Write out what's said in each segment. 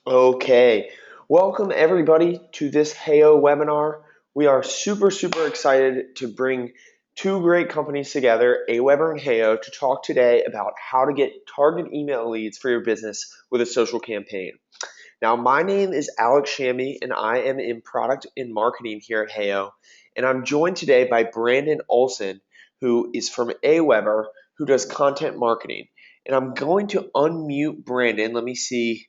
Okay, welcome everybody to this Heyo webinar. We are super excited to bring two great companies together, AWeber and Heyo, to talk today about how to get targeted email leads for your business with a social campaign. Now, my name is Alex Shammy, and I am in product and marketing here at Heyo. And I'm joined today by Brandon Olson, who is from AWeber, who does content marketing. And I'm going to unmute Brandon. Let me see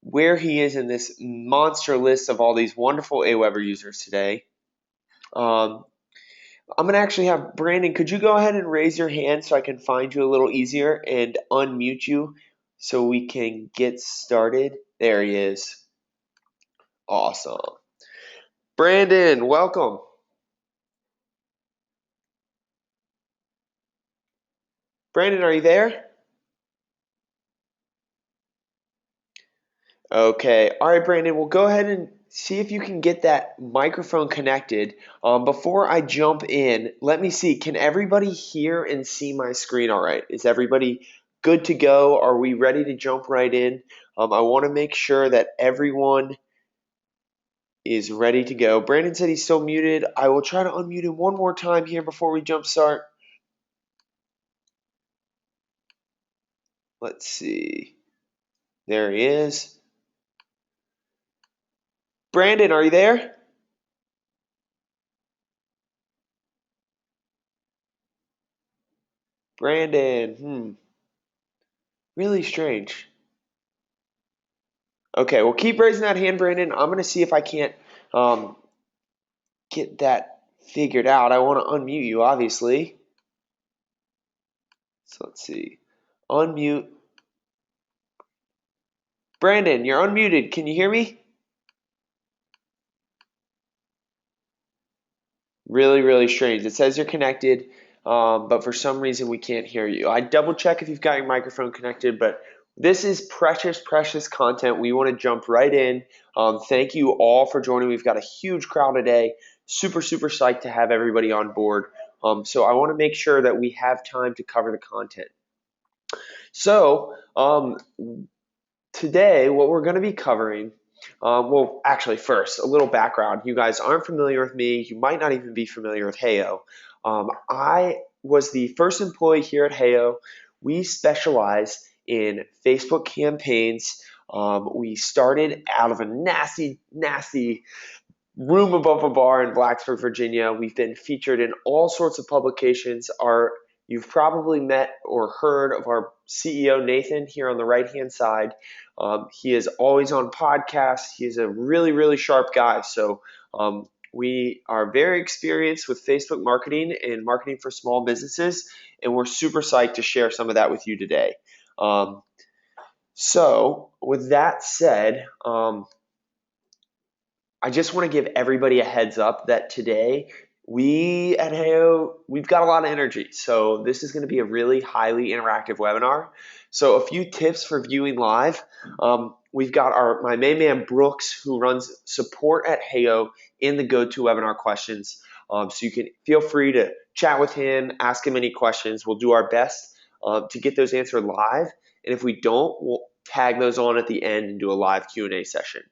where he is in this monster list of all these wonderful AWeber users today. I'm going to actually have Brandon, could you go ahead and raise your hand so I can find you a little easier and unmute you so we can get started? There he is. Awesome. Brandon, welcome. Brandon, are you there? Okay. All right, Brandon, we'll go ahead and see if you can get that microphone connected. Before I jump in, let me see. Can everybody hear and see my screen all right? Is everybody good to go? Are we ready to jump right in? I want to make sure that everyone is ready to go. Brandon said he's still muted. I will try to unmute him one more time here before we jump start. Let's see. There he is. Brandon, are you there? Brandon, really strange. Okay, well, keep raising that hand, Brandon. I'm going to see if I can't get that figured out. I want to unmute you, obviously. So let's see. Unmute. Brandon, you're unmuted. Can you hear me? Really strange. It says you're connected, but for some reason we can't hear you. I double check if you've got your microphone connected, but this is precious content. We want to jump right in. Thank you all for joining. We've got a huge crowd today. Super psyched to have everybody on board. So I want to make sure that we have time to cover the content. So today what we're going to be covering, well, actually, first, a little background. You guys aren't familiar with me. You might not even be familiar with Heyo. I was the first employee here at Heyo. We specialize in Facebook campaigns. We started out of a nasty room above a bar in Blacksburg, Virginia. We've been featured in all sorts of publications. You've probably met or heard of our CEO, Nathan, here on the right-hand side. He is always on podcasts. He is a really sharp guy. So we are very experienced with Facebook marketing and marketing for small businesses, and we're super psyched to share some of that with you today. So with that said, I just want to give everybody a heads up that today we at Heyo, we've got a lot of energy. So this is going to be a really highly interactive webinar. So a few tips for viewing live. We've got my main man Brooks, who runs support at Heyo in the GoToWebinar Questions. So you can feel free to chat with him, ask him any questions. We'll do our best to get those answered live. And if we don't, we'll tag those on at the end and do a live Q&A session.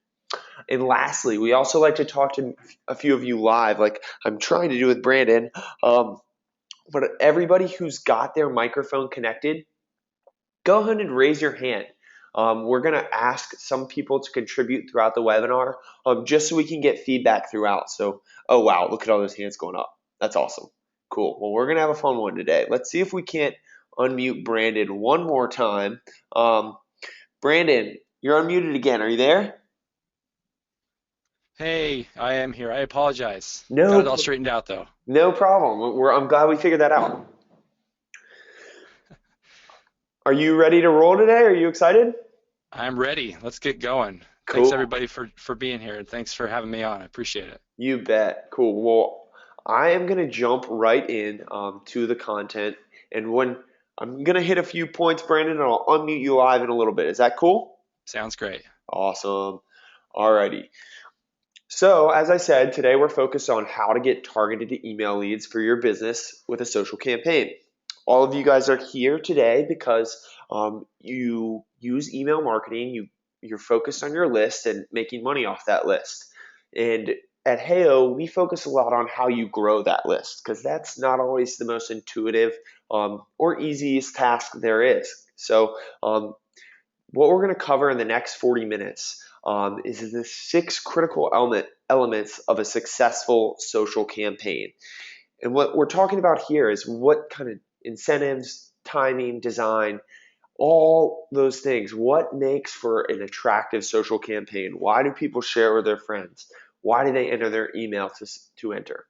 And lastly, we also like to talk to a few of you live, like I'm trying to do with Brandon. But everybody who's got their microphone connected, go ahead and raise your hand. We're going to ask some people to contribute throughout the webinar, just so we can get feedback throughout. So, oh wow, look at all those hands going up. That's awesome. Cool. Well, we're going to have a fun one today. Let's see if we can't unmute Brandon one more time. Brandon, you're unmuted again. Are you there? Hey, I am here. I apologize. Got it all No. straightened out though. No problem. I'm glad we figured that out. Are you ready to roll today? Are you excited? I'm ready. Let's get going. Thanks Cool. everybody for being here and thanks for having me on. I appreciate it. You bet. Cool. Well, I am going to jump right in to the content. And when I'm going to hit a few points, Brandon, and I'll unmute you live in a little bit. Is that cool? Sounds great. Awesome. Alrighty. So, as I said, today we're focused on how to get targeted email leads for your business with a social campaign. All of you guys are here today because you use email marketing, you you're focused on your list and making money off that list. And at Heyo, we focus a lot on how you grow that list because that's not always the most intuitive or easiest task there is. So what we're going to cover in the next 40 minutes is the 6 critical elements of a successful social campaign. And what we're talking about here is what kind of incentives, timing, design, all those things. What makes for an attractive social campaign? Why do people share with their friends? Why do they enter their email to enter?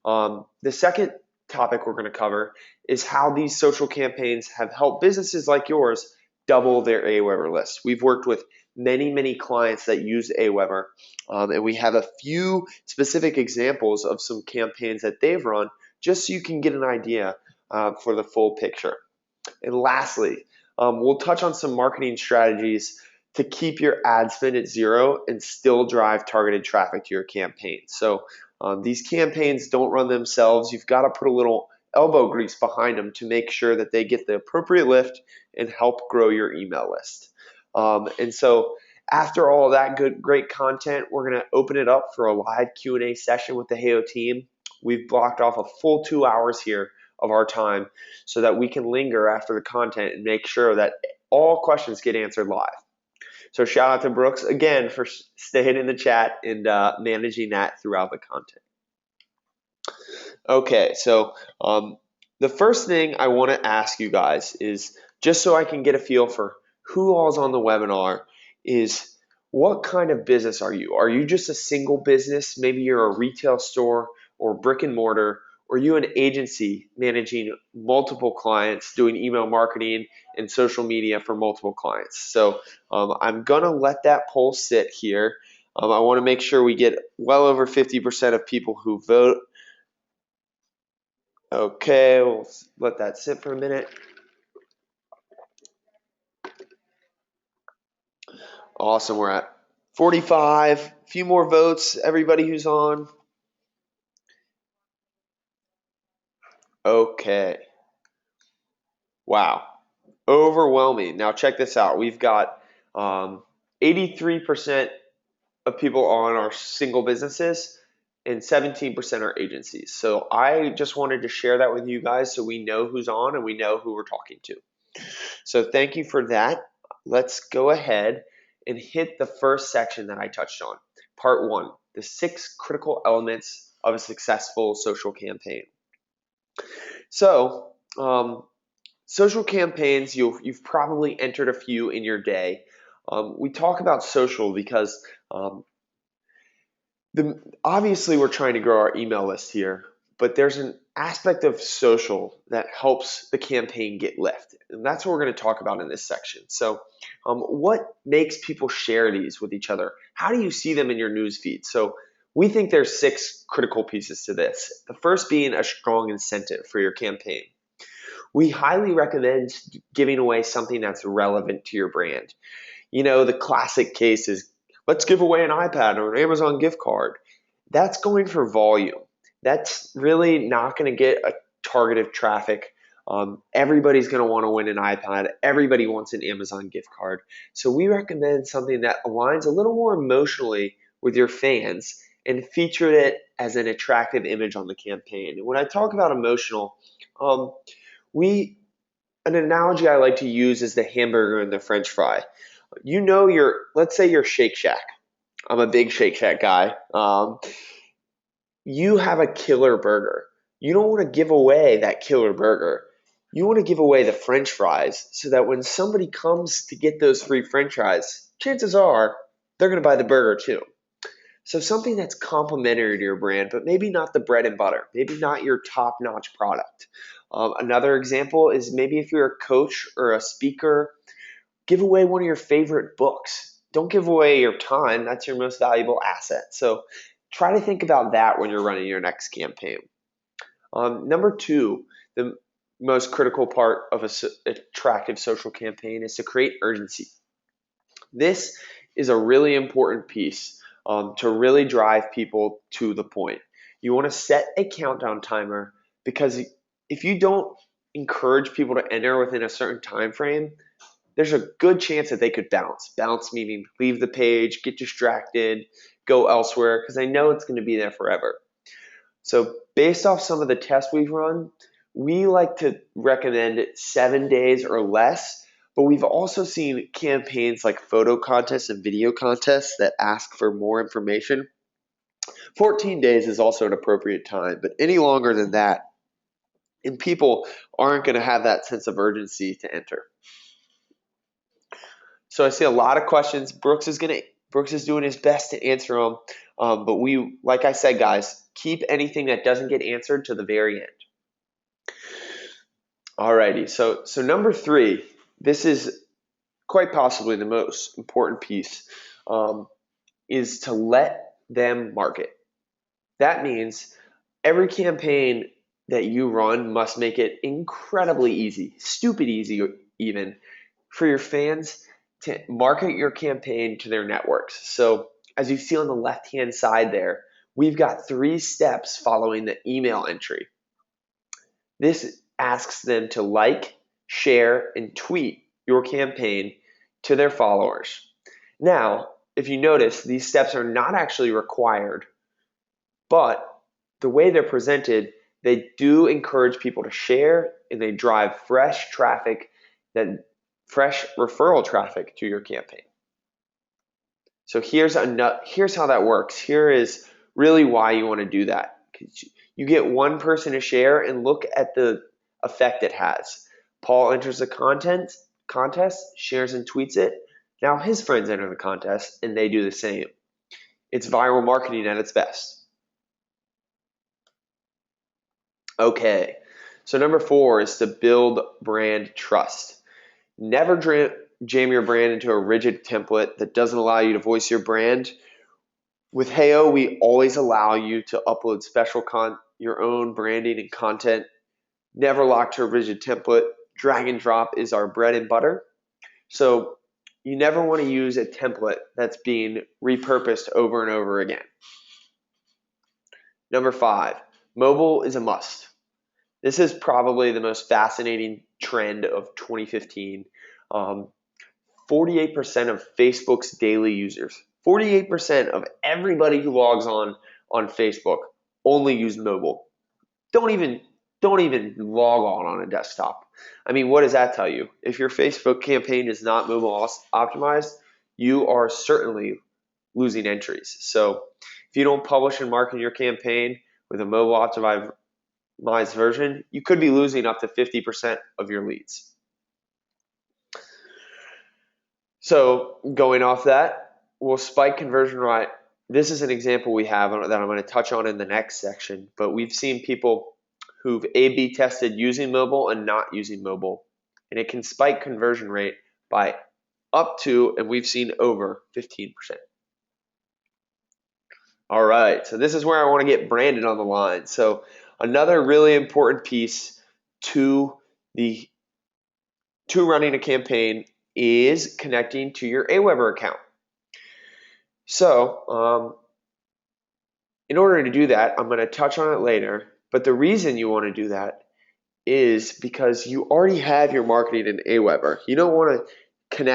The second topic we're going to cover is how these social campaigns have helped businesses like yours double their AWeber list. We've worked with many clients that use AWeber, and we have a few specific examples of some campaigns that they've run just so you can get an idea for the full picture. And lastly, we'll touch on some marketing strategies to keep your ad spend at zero and still drive targeted traffic to your campaign. So these campaigns don't run themselves. You've got to put a little elbow grease behind them to make sure that they get the appropriate lift and help grow your email list. And so after all of that great content, we're going to open it up for a live Q&A session with the Heyo team. We've blocked off a full 2 hours here of our time so that we can linger after the content and make sure that all questions get answered live. So shout out to Brooks again for staying in the chat and managing that throughout the content. Okay, so the first thing I want to ask you guys is, just so I can get a feel for who all's on the webinar, is what kind of business are you? Are you just a single business? Maybe you're a retail store or brick and mortar, or are you an agency managing multiple clients, doing email marketing and social media for multiple clients? So I'm going to let that poll sit here. I want to make sure we get well over 50% of people who vote. Okay, we'll let that sit for a minute. Awesome, we're at 45. A few more votes, everybody who's on. Okay. Wow. Overwhelming. Now check this out. We've got 83% of people on our single businesses and 17% are agencies. So I just wanted to share that with you guys so we know who's on and we know who we're talking to. So thank you for that. Let's go ahead and hit the first section that I touched on. Part 1, the 6 critical elements of a successful social campaign. So social campaigns, you've probably entered a few in your day. We talk about social because obviously we're trying to grow our email list here, but there's an aspect of social that helps the campaign get lift. And that's what we're going to talk about in this section. So what makes people share these with each other? How do you see them in your news feed? So we think there's 6 critical pieces to this. The first being a strong incentive for your campaign. We highly recommend giving away something that's relevant to your brand. You know, the classic case is, let's give away an iPad or an Amazon gift card. That's going for volume. That's really not going to get a targeted traffic. Everybody's going to want to win an iPad. Everybody wants an Amazon gift card. So we recommend something that aligns a little more emotionally with your fans and feature it as an attractive image on the campaign. And when I talk about emotional, an analogy I like to use is the hamburger and the French fry. You know, let's say you're Shake Shack. I'm a big Shake Shack guy. You have a killer burger. You don't want to give away that killer burger. You want to give away the French fries so that when somebody comes to get those free French fries, chances are they're going to buy the burger too. So something that's complementary to your brand, but maybe not the bread and butter, maybe not your top-notch product. Another example is maybe if you're a coach or a speaker, give away one of your favorite books. Don't give away your time. That's your most valuable asset. So try to think about that when you're running your next campaign. Number 2, the most critical part of an attractive social campaign is to create urgency. This is a really important piece to really drive people to the point. You want to set a countdown timer because if you don't encourage people to enter within a certain time frame, there's a good chance that they could bounce. Bounce meaning leave the page, get distracted, go elsewhere, because they know it's going to be there forever. So based off some of the tests we've run, we like to recommend 7 days or less, but we've also seen campaigns like photo contests and video contests that ask for more information. 14 days is also an appropriate time, but any longer than that, and people aren't going to have that sense of urgency to enter. So I see a lot of questions. Brooks is doing his best to answer them, but we, like I said, guys, keep anything that doesn't get answered to the very end. Alrighty, so number 3, this is quite possibly the most important piece, is to let them market. That means every campaign that you run must make it incredibly easy, stupid easy even, for your fans to market your campaign to their networks. So as you see on the left-hand side there, we've got 3 steps following the email entry. This asks them to like, share, and tweet your campaign to their followers. Now, if you notice, these steps are not actually required, but the way they're presented, they do encourage people to share, and they drive fresh referral traffic to your campaign. So here's how that works. Here is really why you want to do that. You get one person to share, and look at the effect it has. Paul enters the contest, shares and tweets it. Now his friends enter the contest, and they do the same. It's viral marketing at its best. Okay, so number 4 is to build brand trust. Never jam your brand into a rigid template that doesn't allow you to voice your brand. With Heyo, we always allow you to upload your own branding and content. Never locked to a rigid template. Drag and drop is our bread and butter. So you never want to use a template that's being repurposed over and over again. Number 5, mobile is a must. This is probably the most fascinating trend of 2015. 48% of Facebook's daily users, 48% of everybody who logs on Facebook only use mobile. Don't even log on a desktop. I mean, what does that tell you? If your Facebook campaign is not mobile optimized, you are certainly losing entries. So if you don't publish and market your campaign with a mobile optimized version, you could be losing up to 50% of your leads. So going off that, we'll spike conversion rate. This is an example we have that I'm going to touch on in the next section, but we've seen people who've A/B tested using mobile and not using mobile, and it can spike conversion rate by up to, and we've seen over 15%. All right, so this is where I want to get Brandon on the line. So another really important piece to running a campaign is connecting to your AWeber account. So in order to do that, I'm going to touch on it later, but the reason you want to do that is because you already have your marketing in AWeber. You don't want to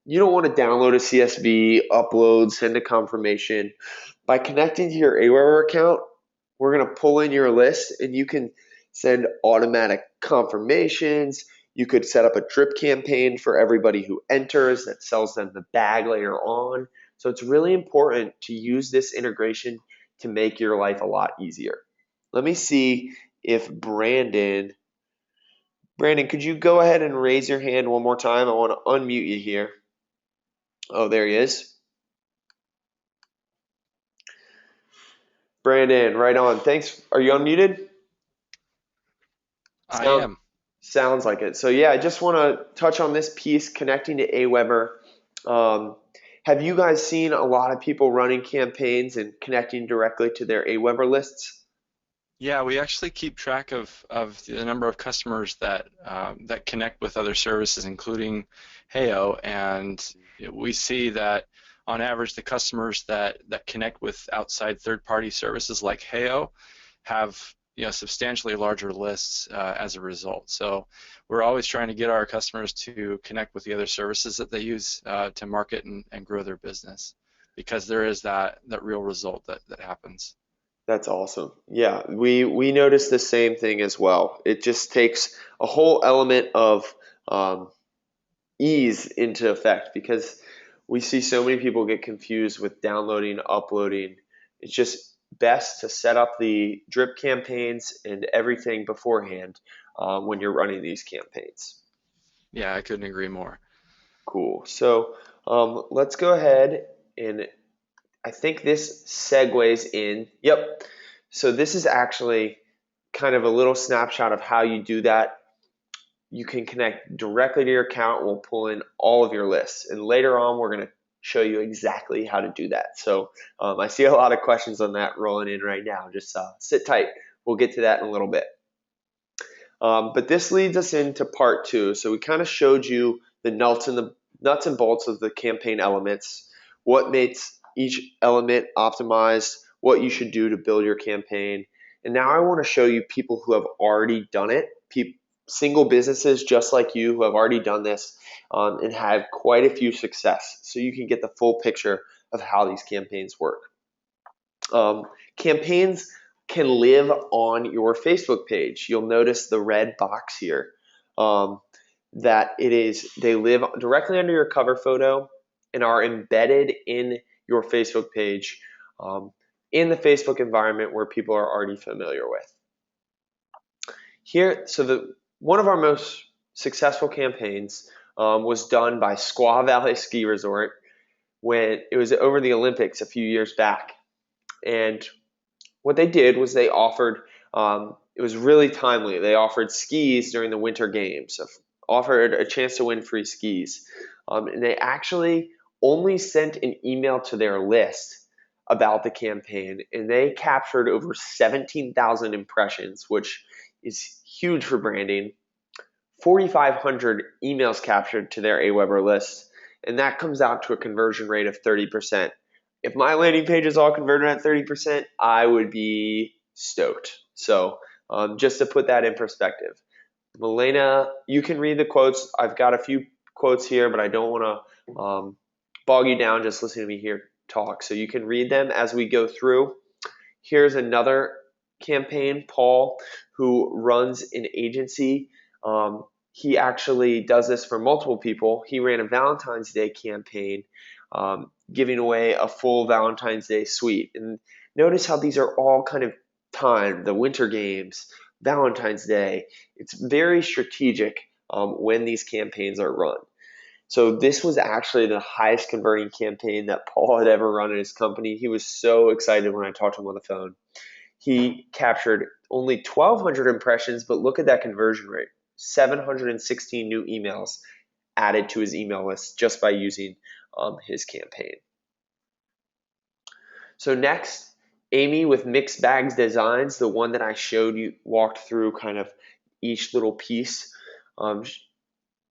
download a CSV, upload, send a confirmation. By connecting to your AWeber account, we're going to pull in your list, and you can send automatic confirmations. You could set up a drip campaign for everybody who enters that sells them the bag later on. So it's really important to use this integration to make your life a lot easier. Let me see if Brandon, could you go ahead and raise your hand one more time? I want to unmute you here. Oh, there he is. Brandon, right on. Thanks. Are you unmuted? I am. Sounds like it. So yeah, I just want to touch on this piece, connecting to AWeber. Have you guys seen a lot of people running campaigns and connecting directly to their AWeber lists? Yeah, we actually keep track of the number of customers that connect with other services, including Heyo, and we see that on average the customers that connect with outside third-party services like Heyo have substantially larger lists as a result. So we're always trying to get our customers to connect with the other services that they use to market and grow their business, because there is that real result that happens. That's awesome. Yeah, we noticed the same thing as well. It just takes a whole element of um, ease into effect because we see so many people get confused with downloading, uploading. It's just best to set up the drip campaigns and everything beforehand when you're running these campaigns. Yeah, I couldn't agree more. Cool. So let's go ahead and I think this segues in. Yep. So this is actually kind of a little snapshot of how you do that. You can connect directly to your account. We'll pull in all of your lists. And later on, we're going to show you exactly how to do that. So I see a lot of questions on that rolling in right now. Just sit tight. We'll get to that in a little bit. But this leads us into part two. So we kind of showed you the nuts and bolts of the campaign elements, what makes each element optimized, what you should do to build your campaign. And now I want to show you people who have already done it, single businesses just like you who have already done this and had quite a few success. So you can get the full picture of how these campaigns work. Campaigns can live on your Facebook page. You'll notice the red box here. That they live directly under your cover photo and are embedded in your Facebook page in the Facebook environment where people are already familiar with. Here, so one of our most successful campaigns was done by Squaw Valley Ski Resort when it was over the Olympics a few years back. And what they did was they offered, it was really timely, they offered skis during the Winter Games, offered a chance to win free skis. And they actually only sent an email to their list about the campaign, and they captured over 17,000 impressions, which is huge for branding. 4,500 emails captured to their AWeber list, and that comes out to a conversion rate of 30%. If my landing page is all converted at 30%, I would be stoked. So just to put that in perspective. Milena, you can read the quotes. I've got a few quotes here, but I don't want to bog you down just listening to me here talk. So you can read them as we go through. Here's another campaign, Paul, who runs an agency. He actually does this for multiple people. He ran a Valentine's Day campaign giving away a full Valentine's Day suite. And notice how these are all kind of timed, the Winter Games, Valentine's Day. It's very strategic when these campaigns are run. So this was actually the highest converting campaign that Paul had ever run in his company. He was so excited when I talked to him on the phone. He captured only 1,200 impressions, but look at that conversion rate. 716 new emails added to his email list just by using his campaign. So next, Amy with Mixed Bags Designs, the one that I showed you, walked through kind of each little piece.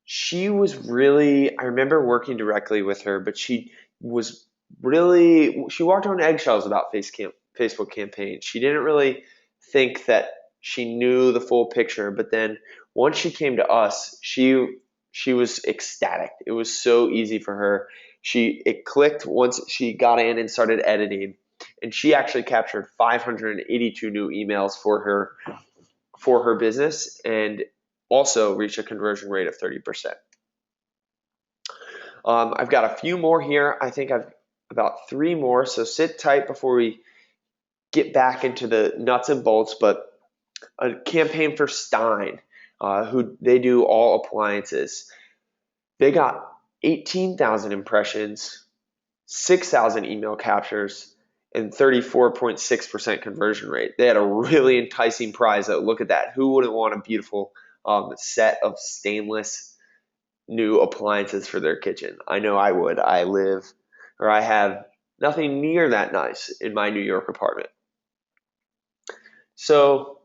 She was really, I remember working directly with her, but she walked on eggshells about Facebook campaigns. She didn't really think that she knew the full picture, but then once she came to us, she was ecstatic. It was so easy for her. It clicked once she got in and started editing, and she actually captured 582 new emails for her business and also reached a conversion rate of 30%. I've got a few more here. I think I've about 3 more, so sit tight before we get back into the nuts and bolts. But a campaign for Stein, who they do all appliances. They got 18,000 impressions, 6,000 email captures, and 34.6% conversion rate. They had a really enticing prize. Look at that. Who wouldn't want a beautiful set of stainless new appliances for their kitchen? I know I would. I have nothing near that nice in my New York apartment. So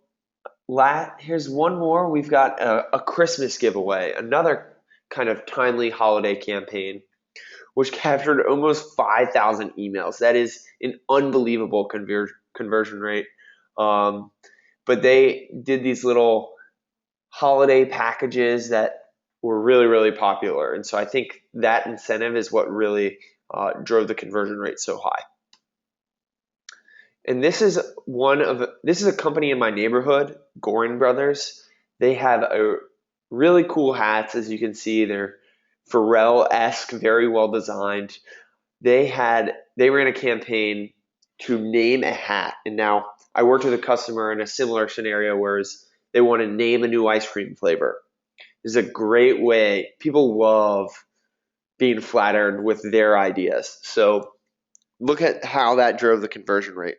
here's one more. We've got a Christmas giveaway, another kind of timely holiday campaign, which captured almost 5,000 emails. That is an unbelievable conversion rate. but they did these little holiday packages that were really, really popular. And so I think that incentive is what really drove the conversion rate so high. And this is a company in my neighborhood, Gorin Brothers. They have a really cool hats, as you can see. They're Pharrell-esque, very well designed. They ran a campaign to name a hat, and now I worked with a customer in a similar scenario, whereas they want to name a new ice cream flavor. This is a great way. People love being flattered with their ideas. So look at how that drove the conversion rate.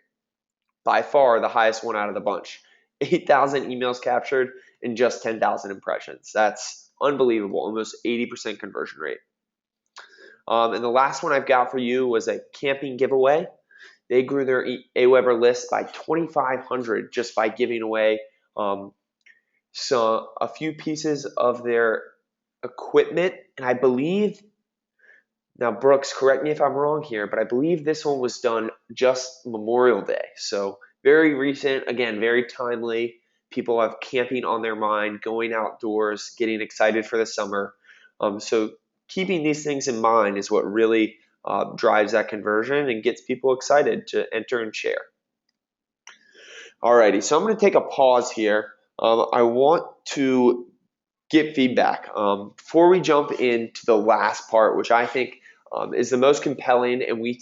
By far the highest one out of the bunch. 8,000 emails captured and just 10,000 impressions. That's unbelievable, almost 80% conversion rate. And the last one I've got for you was a camping giveaway. They grew their AWeber list by 2,500 just by giving away a few pieces of their equipment. And I believe, now Brooks, correct me if I'm wrong here, but I believe this one was done just Memorial Day. So very recent, again, very timely. People have camping on their mind, going outdoors, getting excited for the summer. So keeping these things in mind is what really drives that conversion and gets people excited to enter and share. Alrighty, so I'm going to take a pause here. I want to get feedback. Before we jump into the last part, which I think is the most compelling, and we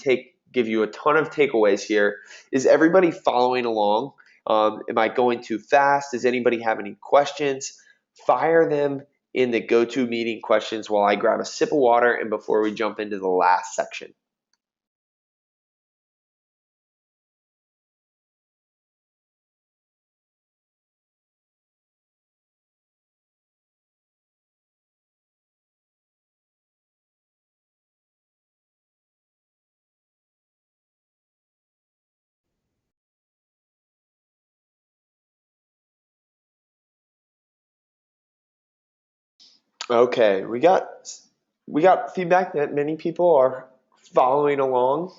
give you a ton of takeaways here. Is everybody following along? Am I going too fast? Does anybody have any questions? Fire them in the GoToMeeting questions while I grab a sip of water and before we jump into the last section. Okay, we got feedback that many people are following along.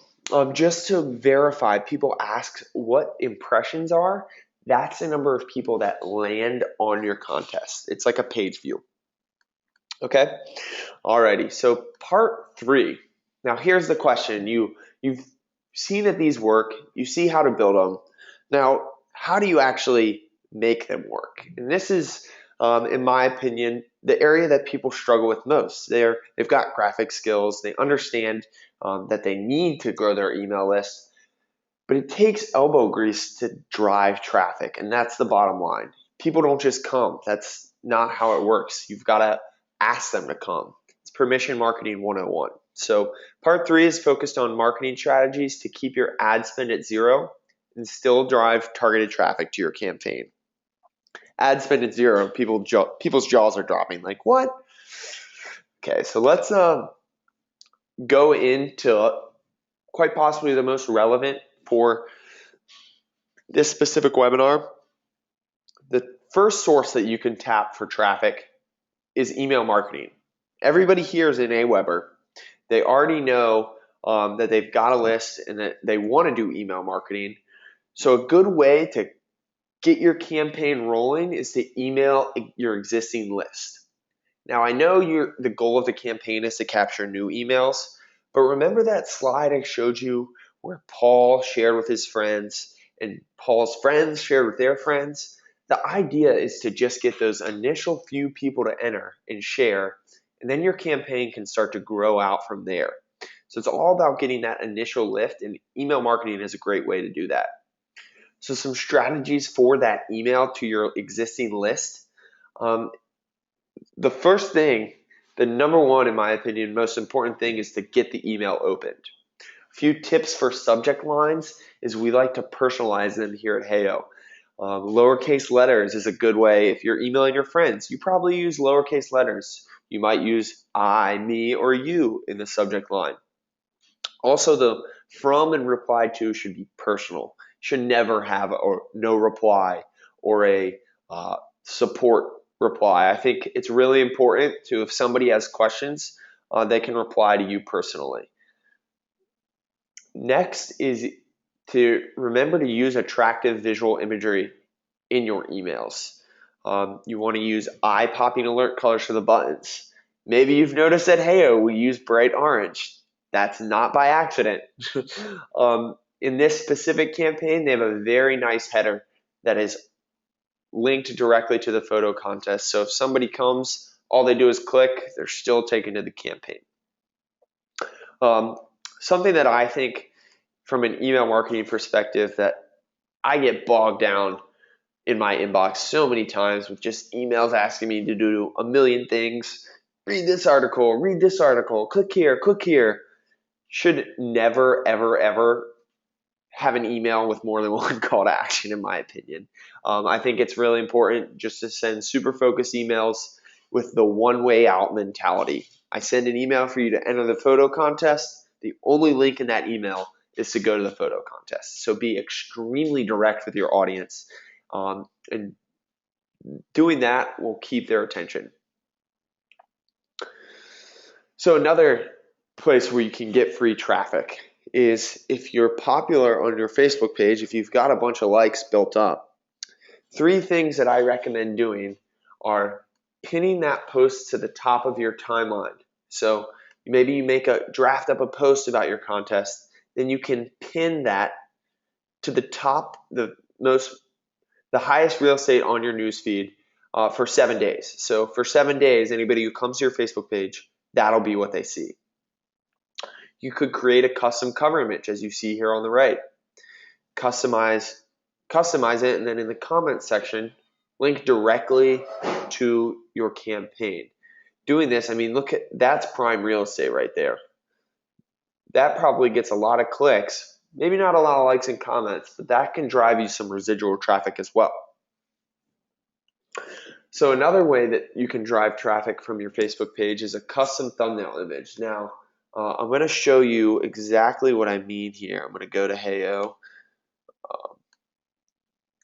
Just to verify, people ask what impressions are. That's the number of people that land on your contest. It's like a page view. Okay, alrighty. So part 3. Now here's the question. You've seen that these work. You see how to build them. Now, how do you actually make them work? And this is, in my opinion, the area that people struggle with most. They've got graphic skills. They understand that they need to grow their email list, but it takes elbow grease to drive traffic, and that's the bottom line. People don't just come. That's not how it works. You've got to ask them to come. It's permission marketing 101. So part 3 is focused on marketing strategies to keep your ad spend at 0 and still drive targeted traffic to your campaign. Ad spend at 0, people's jaws are dropping. Like, what? Okay, so let's go into quite possibly the most relevant for this specific webinar. The first source that you can tap for traffic is email marketing. Everybody here is in AWeber. They already know that they've got a list and that they want to do email marketing. So a good way to get your campaign rolling is to email your existing list. Now, I know the goal of the campaign is to capture new emails, but remember that slide I showed you where Paul shared with his friends and Paul's friends shared with their friends? The idea is to just get those initial few people to enter and share, and then your campaign can start to grow out from there. So it's all about getting that initial lift, and email marketing is a great way to do that. So some strategies for that email to your existing list. The first thing, the number one, in my opinion, most important thing is to get the email opened. A few tips for subject lines is we like to personalize them here at Heyo. Lowercase letters is a good way. If you're emailing your friends, you probably use lowercase letters. You might use I, me, or you in the subject line. Also, the from and reply to should be personal. Should never have a no reply or a support reply. I think it's really important to, if somebody has questions, they can reply to you personally. Next is to remember to use attractive visual imagery in your emails. You want to use eye-popping alert colors for the buttons. Maybe you've noticed at Heyo we use bright orange. That's not by accident. In this specific campaign, they have a very nice header that is linked directly to the photo contest. So if somebody comes, all they do is click, they're still taken to the campaign. Something that I think from an email marketing perspective that I get bogged down in my inbox so many times with just emails asking me to do a million things. Read this article, click here. Should never, ever, ever have an email with more than one call to action, in my opinion. I think it's really important just to send super focused emails with the one-way out mentality. I send an email for you to enter the photo contest. The only link in that email is to go to the photo contest. So be extremely direct with your audience, and doing that will keep their attention. So another place where you can get free traffic is if you're popular on your Facebook page, if you've got a bunch of likes built up. 3 things that I recommend doing are pinning that post to the top of your timeline. So maybe you draft up a post about your contest, then you can pin that to the top, the highest real estate on your newsfeed for 7 days. So for 7 days, anybody who comes to your Facebook page, that'll be what they see. You could create a custom cover image, as you see here on the right. Customize it, and then in the comments section, link directly to your campaign. Doing this, I mean, look at that's prime real estate right there. That probably gets a lot of clicks, maybe not a lot of likes and comments, but that can drive you some residual traffic as well. So another way that you can drive traffic from your Facebook page is a custom thumbnail image. Now, I'm going to show you exactly what I mean here. I'm going to go to Heyo.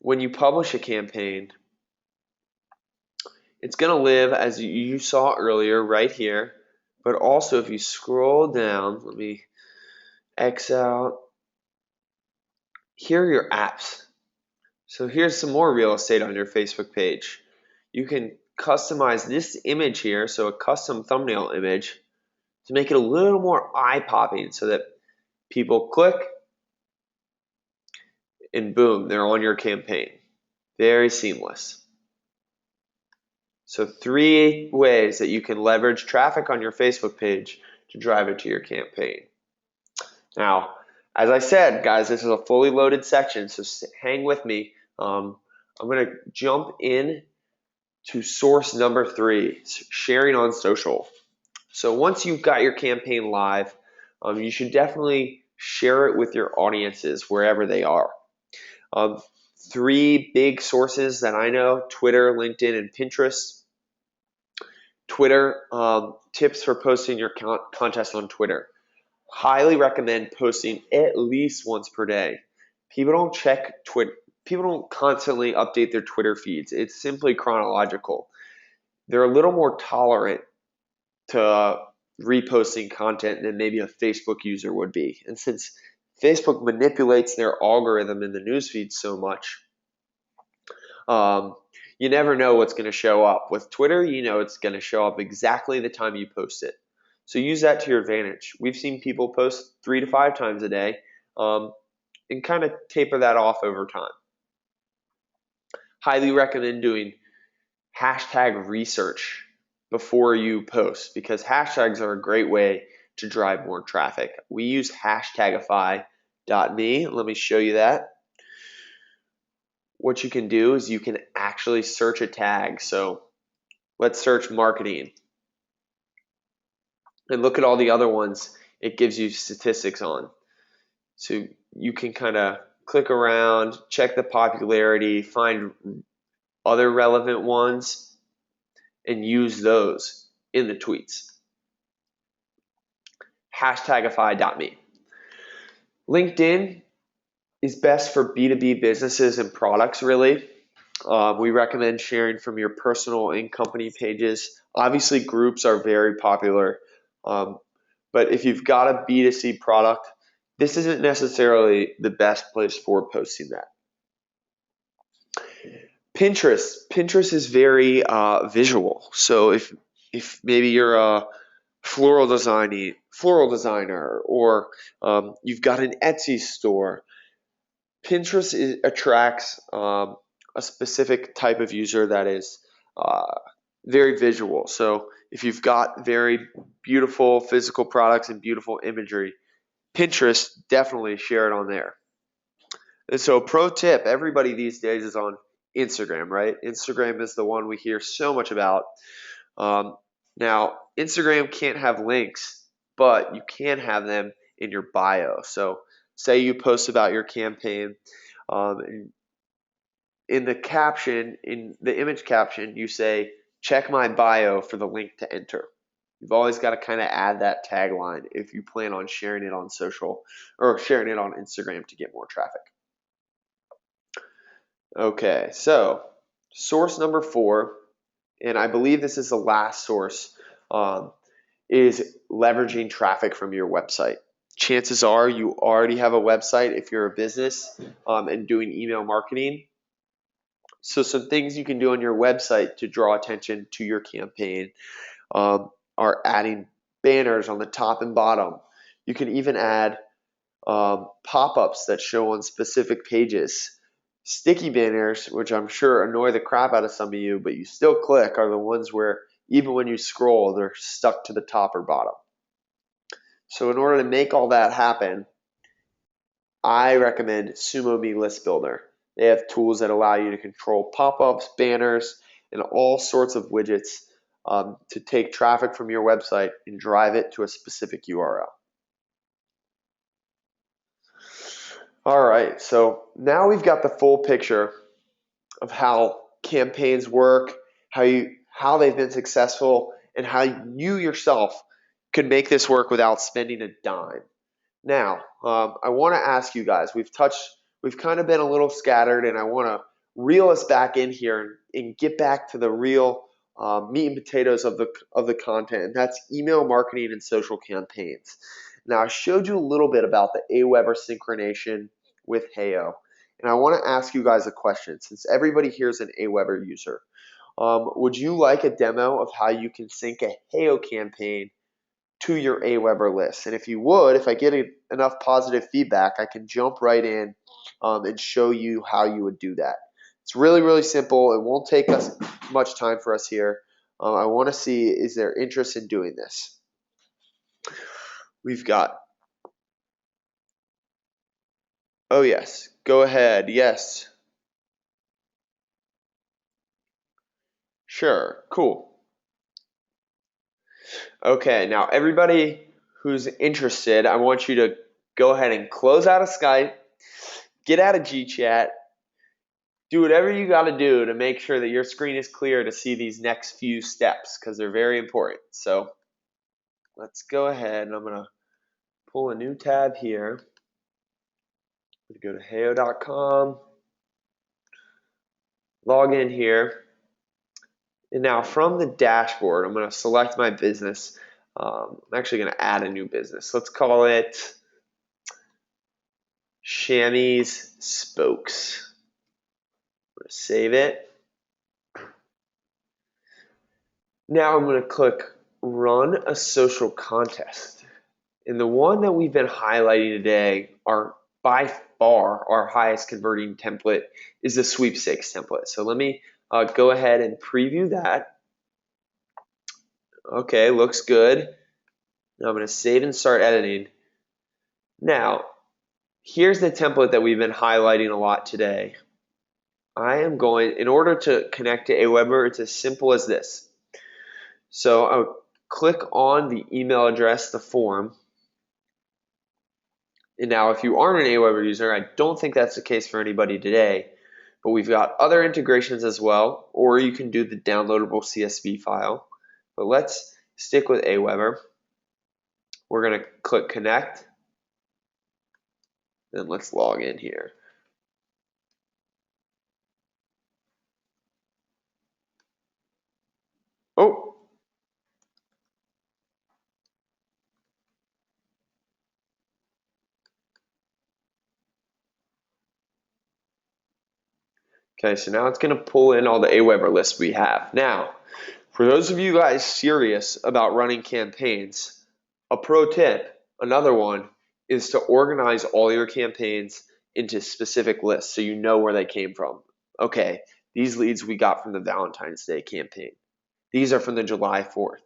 When you publish a campaign, it's going to live as you saw earlier right here, but also if you scroll down, let me X out. Here are your apps. So here's some more real estate on your Facebook page. You can customize this image here, so a custom thumbnail image, to make it a little more eye-popping so that people click and boom, they're on your campaign. Very seamless. So 3 ways that you can leverage traffic on your Facebook page to drive it to your campaign. Now, as I said, guys, this is a fully loaded section, so hang with me. I'm going to jump in to source number 3, sharing on social. So once you've got your campaign live, you should definitely share it with your audiences wherever they are. 3 big sources that I know: Twitter, LinkedIn, and Pinterest. Twitter, tips for posting your contest on Twitter. Highly recommend posting at least once per day. People don't check Twitter. People don't constantly update their Twitter feeds. It's simply chronological. They're a little more tolerant to reposting content than maybe a Facebook user would be. And since Facebook manipulates their algorithm in the newsfeed so much, you never know what's going to show up. With Twitter, you know it's going to show up exactly the time you post it. So use that to your advantage. We've seen people post 3 to 5 times a day, and kind of taper that off over time. Highly recommend doing hashtag research before you post, because hashtags are a great way to drive more traffic. We use hashtagify.me. Let me show you that. What you can do is you can actually search a tag. So let's search marketing. And look at all the other ones it gives you statistics on. So you can kind of click around, check the popularity, find other relevant ones, and use those in the tweets. Hashtagify.me. LinkedIn is best for B2B businesses and products, really. We recommend sharing from your personal and company pages. Obviously, groups are very popular, but if you've got a B2C product, this isn't necessarily the best place for posting that. Pinterest is very visual. So if maybe you're a floral designer, or you've got an Etsy store, attracts a specific type of user that is uh, very visual. So if you've got very beautiful physical products and beautiful imagery, Pinterest, definitely share it on there. And so, pro tip, everybody these days is on Instagram, right? Instagram is the one we hear so much about. Um, Now, Instagram can't have links, but you can have them in your bio. So, say you post about your campaign, and in the image caption, you say, check my bio for the link to enter. You've always got to kind of add that tagline if you plan on sharing it on social or sharing it on Instagram to get more traffic. Okay, so source number 4, and I believe this is the last source, is leveraging traffic from your website. Chances are you already have a website if you're a business and doing email marketing. So some things you can do on your website to draw attention to your campaign are adding banners on the top and bottom. You can even add pop-ups that show on specific pages. Sticky banners, which I'm sure annoy the crap out of some of you, but you still click, are the ones where even when you scroll, they're stuck to the top or bottom. So in order to make all that happen, I recommend SumoMe List Builder. They have tools that allow you to control pop-ups, banners, and all sorts of widgets to take traffic from your website and drive it to a specific URL. All right, so now we've got the full picture of how campaigns work, how they've been successful, and how you yourself could make this work without spending a dime. Now, I want to ask you guys. We've kind of been a little scattered, and I want to reel us back in here and get back to the real meat and potatoes of the content, and that's email marketing and social campaigns. Now, I showed you a little bit about the AWeber synchronization with Heyo, and I want to ask you guys a question. Since everybody here is an AWeber user, would you like a demo of how you can sync a Heyo campaign to your AWeber list? And if you would, if I get enough positive feedback, I can jump right in and show you how you would do that. It's really, really simple. It won't take us much time for us here. I want to see, is there interest in doing this? We've got, oh yes, go ahead, yes. Sure, cool. Okay, now everybody who's interested, I want you to go ahead and close out of Skype, get out of GChat, do whatever you got to do to make sure that your screen is clear to see these next few steps because they're very important. So let's go ahead, and I'm going to pull a new tab here. Go to heyo.com, log in here, and now from the dashboard, I'm going to select my business. I'm actually going to add a new business. Let's call it Chamois Spokes. I'm going to save it. Now I'm going to click Run a Social Contest. And the one that we've been highlighting today, by far our highest converting template, is the sweepstakes template. So let me go ahead and preview that. Okay, looks good. Now I'm going to save and start editing. Now, here's the template that we've been highlighting a lot today. In order to connect to AWeber, it's as simple as this. So I'll click on the email address, the form. And now if you aren't an AWeber user, I don't think that's the case for anybody today, but we've got other integrations as well, or you can do the downloadable CSV file. But let's stick with AWeber. We're going to click connect, then let's log in here. Oh, Okay, so now it's going to pull in all the AWeber lists we have. Now, for those of you guys serious about running campaigns, a pro tip, another one, is to organize all your campaigns into specific lists so you know where they came from. Okay, these leads we got from the Valentine's Day campaign. These are from the July 4th.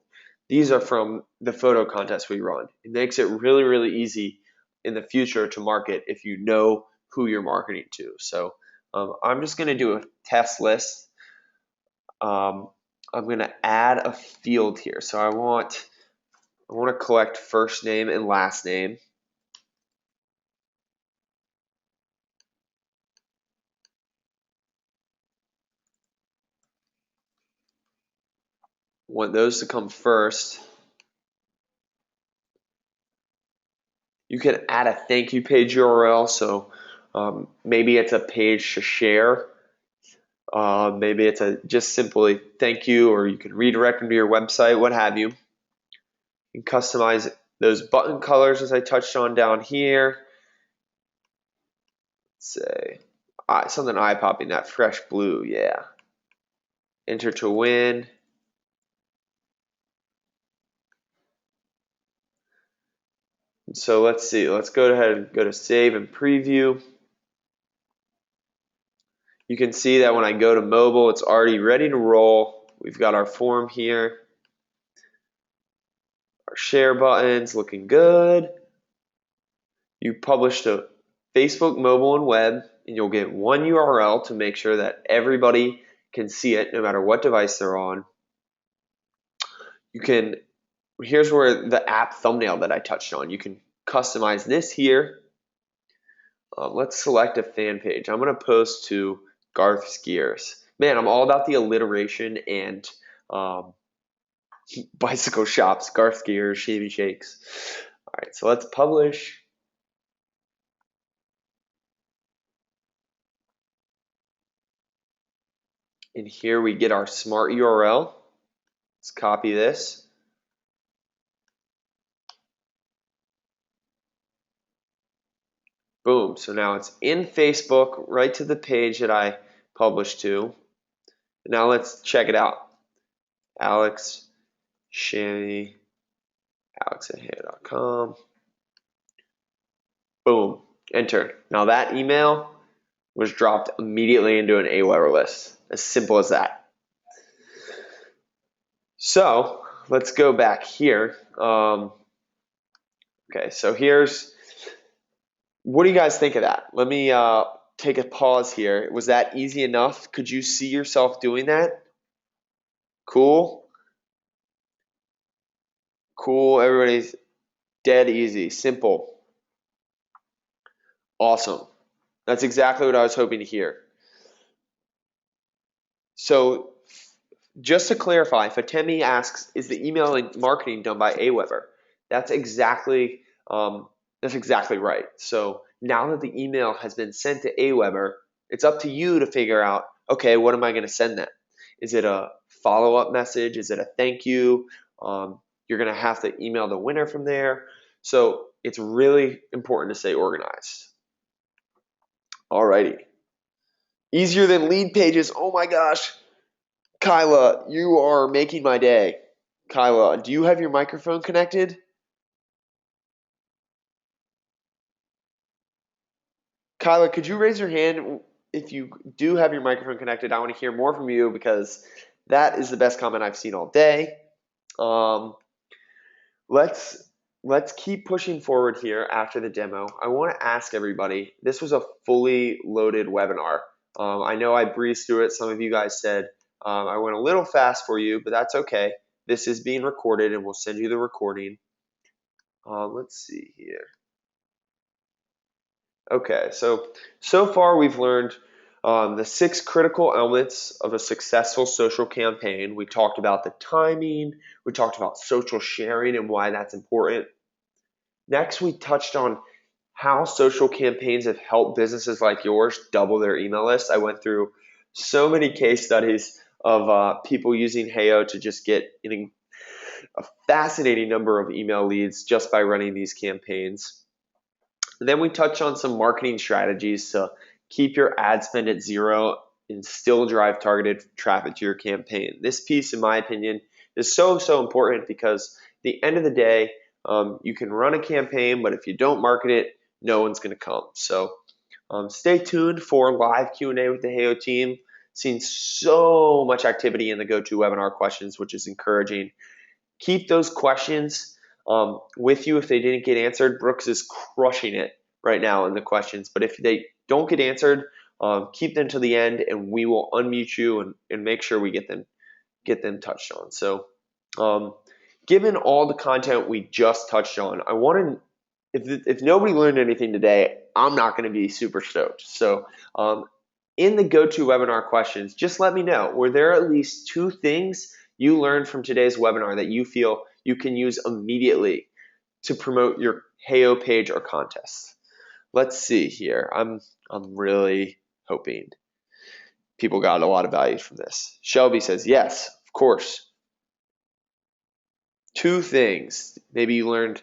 These are from the photo contest we run. It makes it really, really easy in the future to market if you know who you're marketing to. So I'm just going to do a test list. I'm going to add a field here. So I want to collect first name and last name. I want those to come first. You can add a thank you page URL. So maybe it's a page to share. Maybe it's just simply thank you, or you can redirect them to your website, what have you. You can customize those button colors as I touched on down here. Let's say something eye-popping, that fresh blue, yeah. Enter to win. So let's see, let's go ahead and go to save and preview. You can see that when I go to mobile, it's already ready to roll. We've got our form here. Our share buttons looking good. You publish to Facebook, mobile, and web, and you'll get one URL to make sure that everybody can see it no matter what device they're on. Here's where the app thumbnail that I touched on, you can customize this here. Let's select a fan page. I'm going to post to Garth Skiers. Man, I'm all about the alliteration and bicycle shops, Garth Skiers, Shavy Shakes. All right, so let's publish. And here we get our smart URL. Let's copy this. Boom, so now it's in Facebook, right to the page that I published to. Now let's check it out. Alex Shanny, alex@heyo.com. Boom, enter. Now that email was dropped immediately into an AWeber list. As simple as that. So let's go back here. Okay, so what do you guys think of that? Let me take a pause here. Was that easy enough? Could you see yourself doing that? Cool? Cool, everybody's dead easy, simple. Awesome. That's exactly what I was hoping to hear. So just to clarify, Fatemi asks, is the email marketing done by AWeber? That's exactly right. So now that the email has been sent to AWeber, it's up to you to figure out, okay, what am I going to send them? Is it a follow-up message? Is it a thank you? You're going to have to email the winner from there. So it's really important to stay organized. Alrighty. Easier than lead pages. Oh my gosh. Kyla, you are making my day. Kyla, do you have your microphone connected? Kyla, could you raise your hand if you do have your microphone connected? I want to hear more from you because that is the best comment I've seen all day. Let's keep pushing forward here after the demo. I want to ask everybody, this was a fully loaded webinar. I know I breezed through it. Some of you guys said I went a little fast for you, but that's okay. This is being recorded and we'll send you the recording. Let's see here. Okay, so far we've learned the 6 critical elements of a successful social campaign. We talked about the timing, we talked about social sharing and why that's important. Next, we touched on how social campaigns have helped businesses like yours double their email list. I went through so many case studies of people using Heyo to just get a fascinating number of email leads just by running these campaigns. And then we touched on some marketing strategies to keep your ad spend at zero and still drive targeted traffic to your campaign. This piece, in my opinion, is so important because at the end of the day, you can run a campaign, but if you don't market it, no one's going to come. So stay tuned for live Q&A with the Heyo team. Seen so much activity in the GoToWebinar questions, which is encouraging. Keep those questions with you if they didn't get answered. Brooks is crushing it right now in the questions, but if they don't get answered, keep them to the end, and we will unmute you and make sure we get them touched on. So, given all the content we just touched on, I want to. If nobody learned anything today, I'm not going to be super stoked. So, in the GoToWebinar questions, just let me know, were there at least 2 things you learned from today's webinar that you feel you can use immediately to promote your Heyo page or contest? Let's see here. I'm really hoping people got a lot of value from this. Shelby says, yes, of course. 2 things. Maybe you learned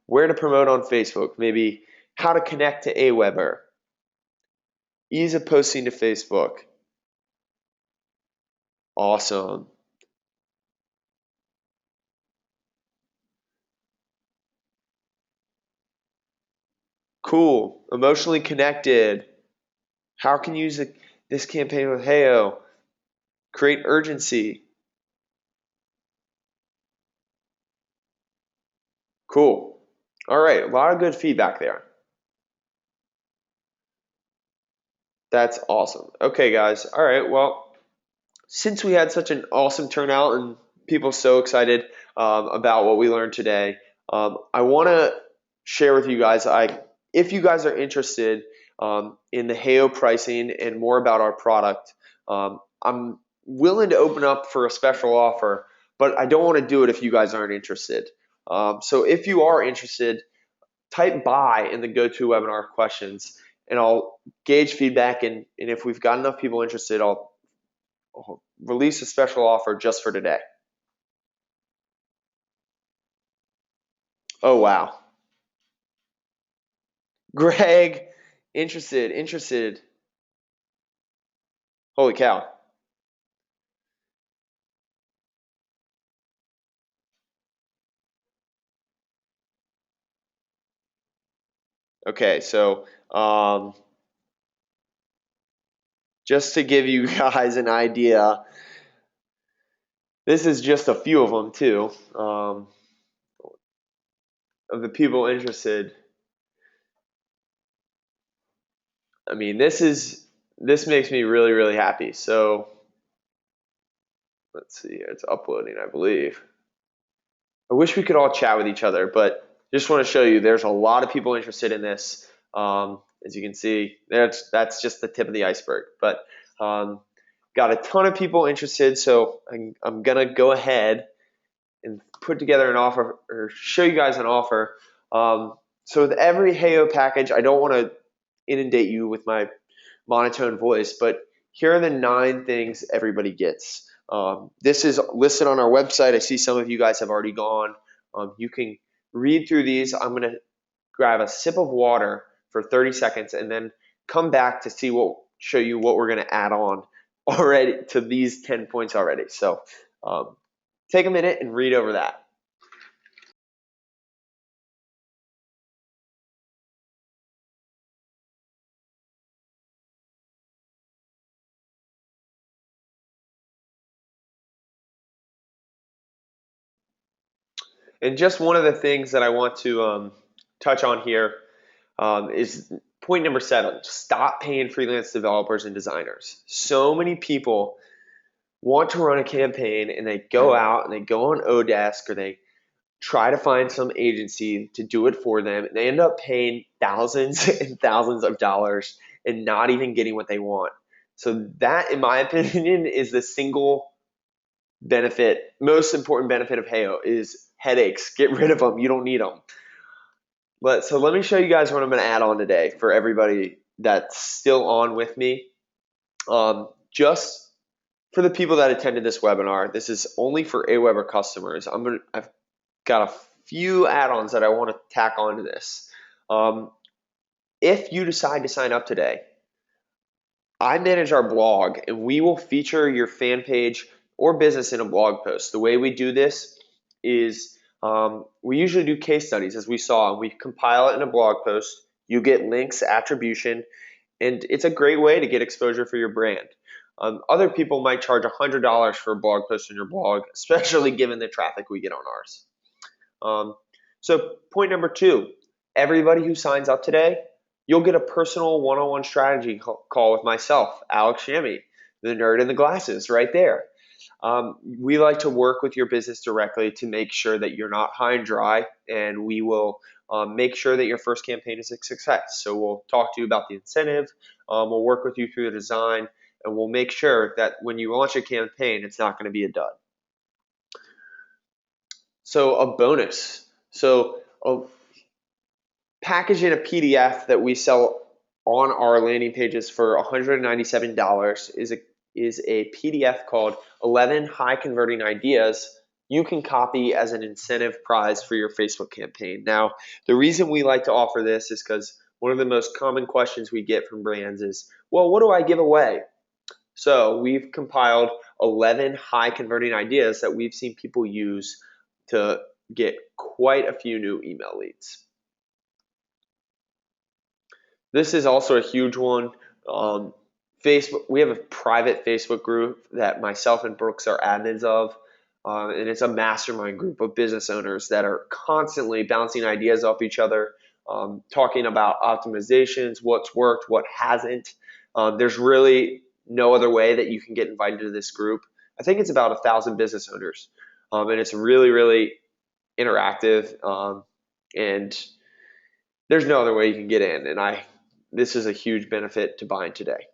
where to promote on Facebook, maybe how to connect to AWeber, ease of posting to Facebook. Awesome. Cool. Emotionally connected. How can you use this campaign with Heyo? Create urgency. Cool. All right, a lot of good feedback there. That's awesome. Okay, guys. All right, well, since we had such an awesome turnout and people so excited about what we learned today, I want to share with you guys, if you guys are interested in the Heyo pricing and more about our product, I'm willing to open up for a special offer, but I don't want to do it if you guys aren't interested. So if you are interested, type buy in the GoToWebinar questions, and I'll gauge feedback, and if we've got enough people interested, I'll release a special offer just for today. Oh, wow. Greg, interested. Holy cow. Okay, so just to give you guys an idea, this is just a few of them too, of the people interested. I mean, this makes me really happy. So let's see, it's uploading, I believe. I wish we could all chat with each other, but just want to show you there's a lot of people interested in this. As you can see, that's just the tip of the iceberg. But got a ton of people interested, so I'm gonna go ahead and put together an offer or show you guys an offer. So with every Heyo package, I don't want to inundate you with my monotone voice, but here are the 9 things everybody gets. This is listed on our website. I see some of you guys have already gone. You can read through these. I'm going to grab a sip of water for 30 seconds and then come back to show you what we're going to add on already to these 10 points already. So take a minute and read over that. And just one of the things that I want to touch on here is point number 7. Stop paying freelance developers and designers. So many people want to run a campaign and they go out and they go on Odesk or they try to find some agency to do it for them, and they end up paying thousands and thousands of dollars and not even getting what they want. So that, in my opinion, is the single most important benefit of Heyo is headaches. Get rid of them. You don't need them. So let me show you guys what I'm going to add on today for everybody that's still on with me. Just for the people that attended this webinar, this is only for AWeber customers. I've got a few add-ons that I want to tack onto this. If you decide to sign up today, I manage our blog, and we will feature your fan page or business in a blog post. The way we do this is we usually do case studies, as we saw, and we compile it in a blog post. You get links, attribution, and it's a great way to get exposure for your brand. Other people might charge $100 for a blog post on your blog, especially given the traffic we get on ours. So point number 2, everybody who signs up today, you'll get a personal one-on-one strategy call with myself, Alex Shammy, the nerd in the glasses right there. We like to work with your business directly to make sure that you're not high and dry, and we will make sure that your first campaign is a success. So we'll talk to you about the incentive, we'll work with you through the design, and we'll make sure that when you launch a campaign, it's not going to be a dud. So a bonus. So a package in a PDF that we sell on our landing pages for $197 is a PDF called 11 high converting ideas you can copy as an incentive prize for your Facebook campaign. Now, the reason we like to offer this is because one of the most common questions we get from brands is, well, what do I give away? So we've compiled 11 high converting ideas that we've seen people use to get quite a few new email leads. This is also a huge one. Facebook. We have a private Facebook group that myself and Brooks are admins of, and it's a mastermind group of business owners that are constantly bouncing ideas off each other, talking about optimizations, what's worked, what hasn't. There's really no other way that you can get invited to this group. I think it's about 1,000 business owners, and it's really, really interactive, and there's no other way you can get in. And this is a huge benefit to buying today.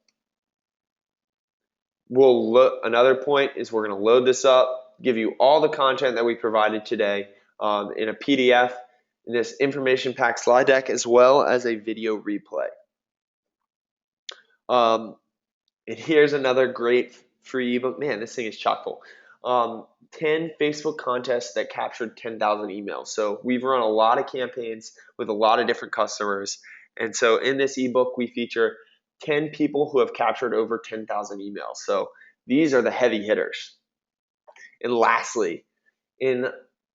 Another point is we're going to load this up, give you all the content that we provided today in a PDF, in this information packed slide deck, as well as a video replay. And here's another great free ebook. Man, this thing is chock full. 10 Facebook contests that captured 10,000 emails. So we've run a lot of campaigns with a lot of different customers. And so in this ebook, we feature 10 people who have captured over 10,000 emails. So these are the heavy hitters. And lastly, in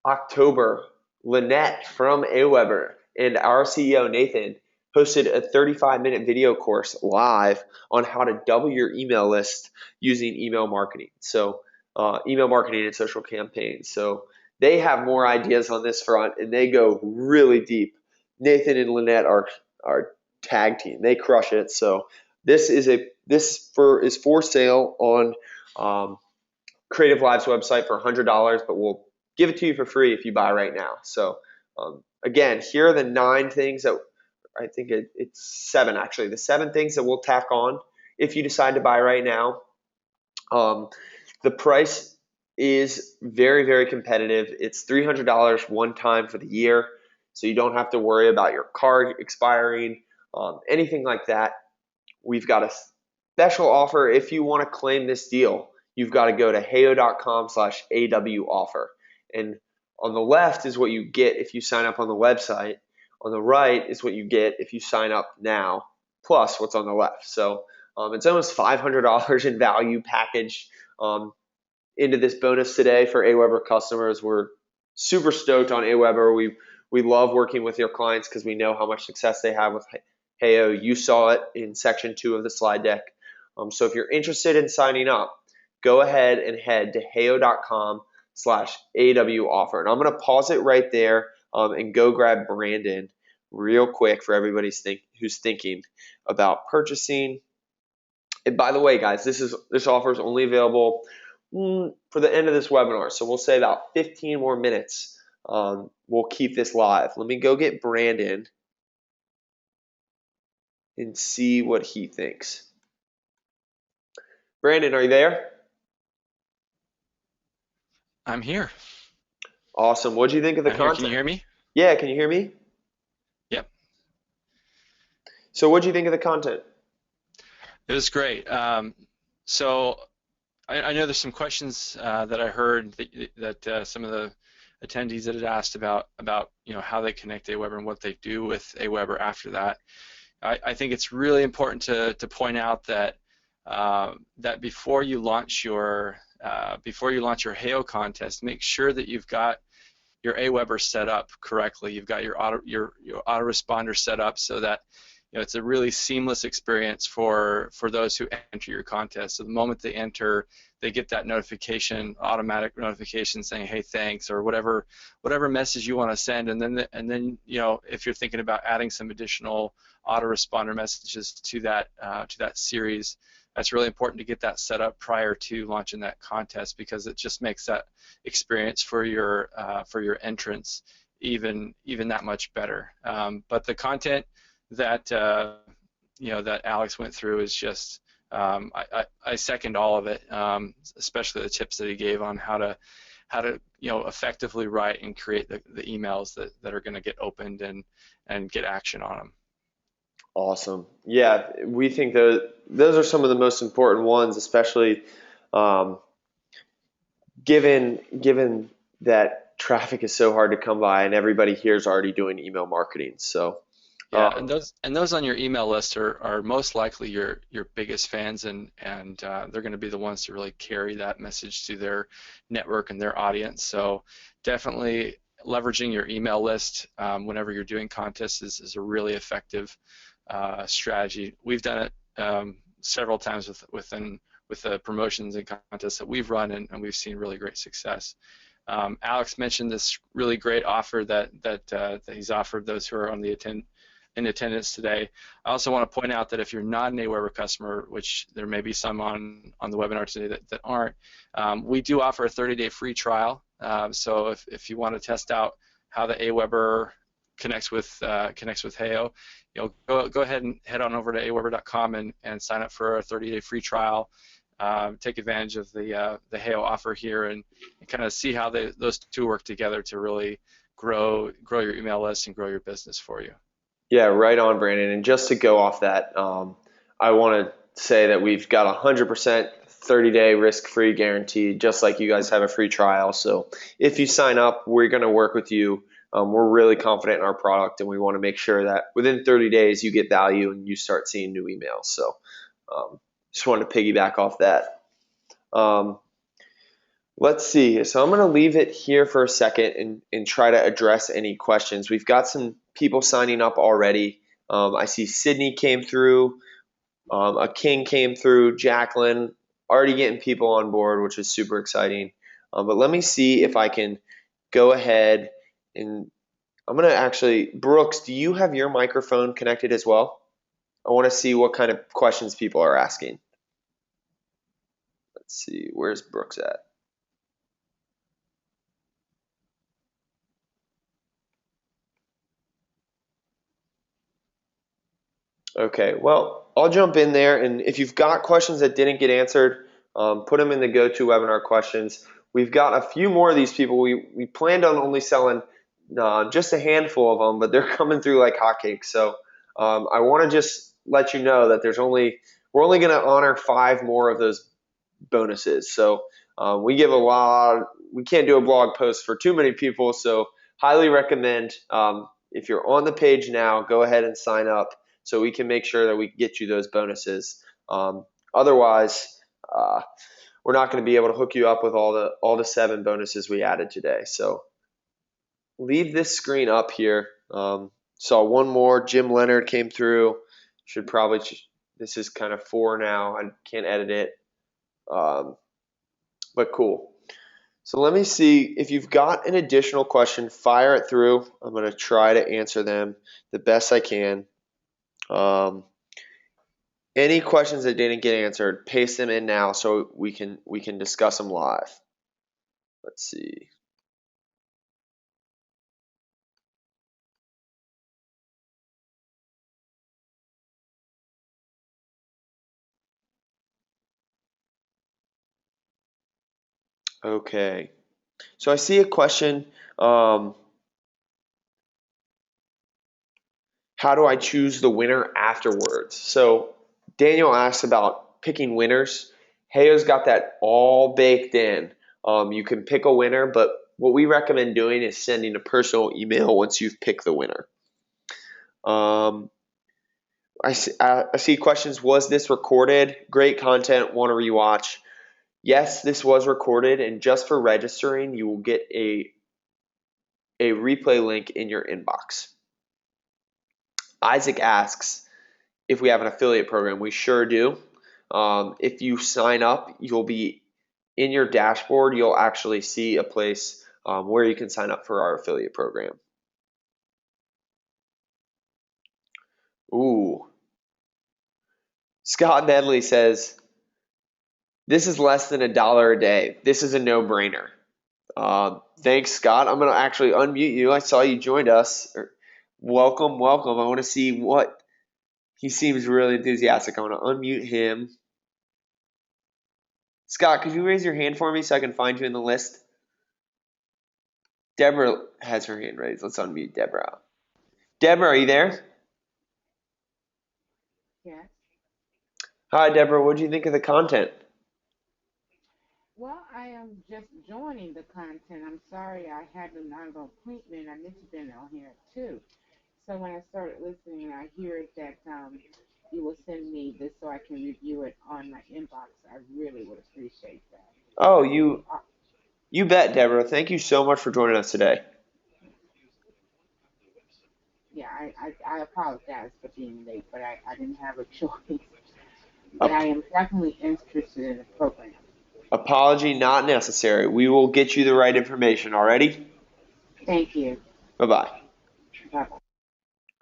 October, Lynette from AWeber and our CEO, Nathan, hosted a 35-minute video course live on how to double your email list using email marketing. So email marketing and social campaigns. So they have more ideas on this front, and they go really deep. Nathan and Lynette are tag team. They crush it. So this is for sale on Creative Live's website for $100, but we'll give it to you for free if you buy right now. So again, here are the 9 things that I think it's 7 actually. The 7 things that we'll tack on if you decide to buy right now. The price is very, very competitive. It's $300 one time for the year, so you don't have to worry about your card expiring, anything like that. We've got a special offer. If you want to claim this deal, you've got to go to heyo.com/AWoffer. And on the left is what you get if you sign up on the website. On the right is what you get if you sign up now, plus what's on the left. So it's almost $500 in value packaged into this bonus today for AWeber customers. We're super stoked on AWeber. We love working with your clients because we know how much success they have with Heyo. You saw it in section 2 of the slide deck. So if you're interested in signing up, go ahead and head to heyo.com/AWoffer. And I'm going to pause it right there and go grab Brandon real quick for everybody who's thinking about purchasing. And by the way, guys, this offer is only available for the end of this webinar. So we'll say about 15 more minutes. We'll keep this live. Let me go get Brandon and see what he thinks. Brandon, are you there? I'm here. Awesome. What do you think of the content? Can you hear me? Yeah, can you hear me? Yep. So what do you think of the content? It was great. So I know there's some questions that I heard that some of the attendees that had asked about how they connect AWeber and what they do with AWeber after that. I think it's really important to point out that that before you launch your Heyo contest, make sure that you've got your AWeber set up correctly. You've got your autoresponder set up so that it's a really seamless experience for those who enter your contest. So the moment they enter, they get that notification, automatic notification saying, "Hey, thanks," or whatever message you want to send. And then if you're thinking about adding some additional autoresponder messages to that series, that's really important to get that set up prior to launching that contest, because it just makes that experience for your entrance even that much better. But the content that that Alex went through is just I second all of it, especially the tips that he gave on how to effectively write and create the emails that are going to get opened and get action on them. Awesome. Yeah, we think those are some of the most important ones, especially given that traffic is so hard to come by and everybody here is already doing email marketing. So yeah, and those on your email list are most likely your biggest fans, and they're going to be the ones to really carry that message to their network and their audience. So definitely leveraging your email list whenever you're doing contests is a really effective strategy. We've done it several times with the promotions and contests that we've run, and we've seen really great success. Alex mentioned this really great offer that he's offered those who are in attendance today. I also want to point out that if you're not an AWeber customer, which there may be some on the webinar today that aren't, we do offer a 30-day free trial. So if you want to test out how the AWeber connects with Heyo, go ahead and head on over to AWeber.com and sign up for a 30-day free trial. Take advantage of the Heyo offer here and kind of see how those two work together to really grow your email list and grow your business for you. Yeah, right on, Brandon. And just to go off that, I want to say that we've got 100% 30-day risk-free guarantee, just like you guys have a free trial. So if you sign up, we're going to work with you. We're really confident in our product, and we want to make sure that within 30 days you get value and you start seeing new emails. So just wanted to piggyback off that. Let's see. So I'm going to leave it here for a second and try to address any questions. We've got some people signing up already. I see Sydney came through, a King came through, Jacqueline, already getting people on board, which is super exciting. But let me see if I can go ahead and I'm going to actually, Brooks, do you have your microphone connected as well? I want to see what kind of questions people are asking. Let's see, where's Brooks at? Okay, well, I'll jump in there, and if you've got questions that didn't get answered, put them in the GoToWebinar questions. We've got a few more of these people. We planned on only selling just a handful of them, but they're coming through like hotcakes. So I want to just let you know that we're only going to honor 5 more of those bonuses. So we can't do a blog post for too many people, so highly recommend if you're on the page now, go ahead and sign up so we can make sure that we get you those bonuses. Otherwise, we're not going to be able to hook you up with all the 7 bonuses we added today. So leave this screen up here. Saw one more. Jim Leonard came through. This is kind of 4 now. I can't edit it. But cool. So let me see if you've got an additional question, fire it through. I'm going to try to answer them the best I can. Any questions that didn't get answered, paste them in now so we can discuss them live. Let's see. Okay. So I see a question. How do I choose the winner afterwards? So Daniel asked about picking winners. Heyo's got that all baked in. You can pick a winner, but what we recommend doing is sending a personal email once you've picked the winner. I see questions. Was this recorded? Great content. Want to rewatch? Yes, this was recorded, and just for registering, you will get a replay link in your inbox. Isaac asks if we have an affiliate program. We sure do. If you sign up, you'll be in your dashboard. You'll actually see a place where you can sign up for our affiliate program. Ooh. Scott Nedley says, this is less than $1 a day. This is a no-brainer. Thanks, Scott. I'm going to actually unmute you. I saw you joined us. Welcome, welcome. I want to see what he seems really enthusiastic. I want to unmute him. Scott, could you raise your hand for me so I can find you in the list? Deborah has her hand raised. Let's unmute Deborah. Deborah, are you there? Yes. Hi, Deborah. What do you think of the content? Well, I am just joining the content. I'm sorry I had another appointment. I meant to be on here too. So when I started listening, I hear that you will send me this so I can review it on my inbox. I really would appreciate that. Oh, you bet, Deborah. Thank you so much for joining us today. Yeah, I apologize for being late, but I didn't have a choice. But I am definitely interested in the program. Apology not necessary. We will get you the right information, already? Thank you. Bye-bye. Bye-bye.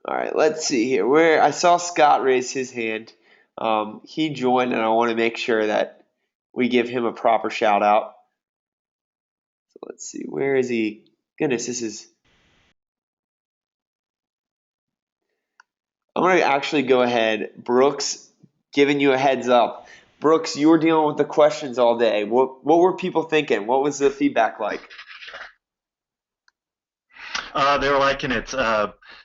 All right, let's see here. Where I saw Scott raise his hand. He joined, and I want to make sure that we give him a proper shout out. So let's see. Where is he? Goodness, this is. I'm going to actually go ahead. Brooks, giving you a heads up. Brooks, you were dealing with the questions all day. What were people thinking? What was the feedback like? They were liking it.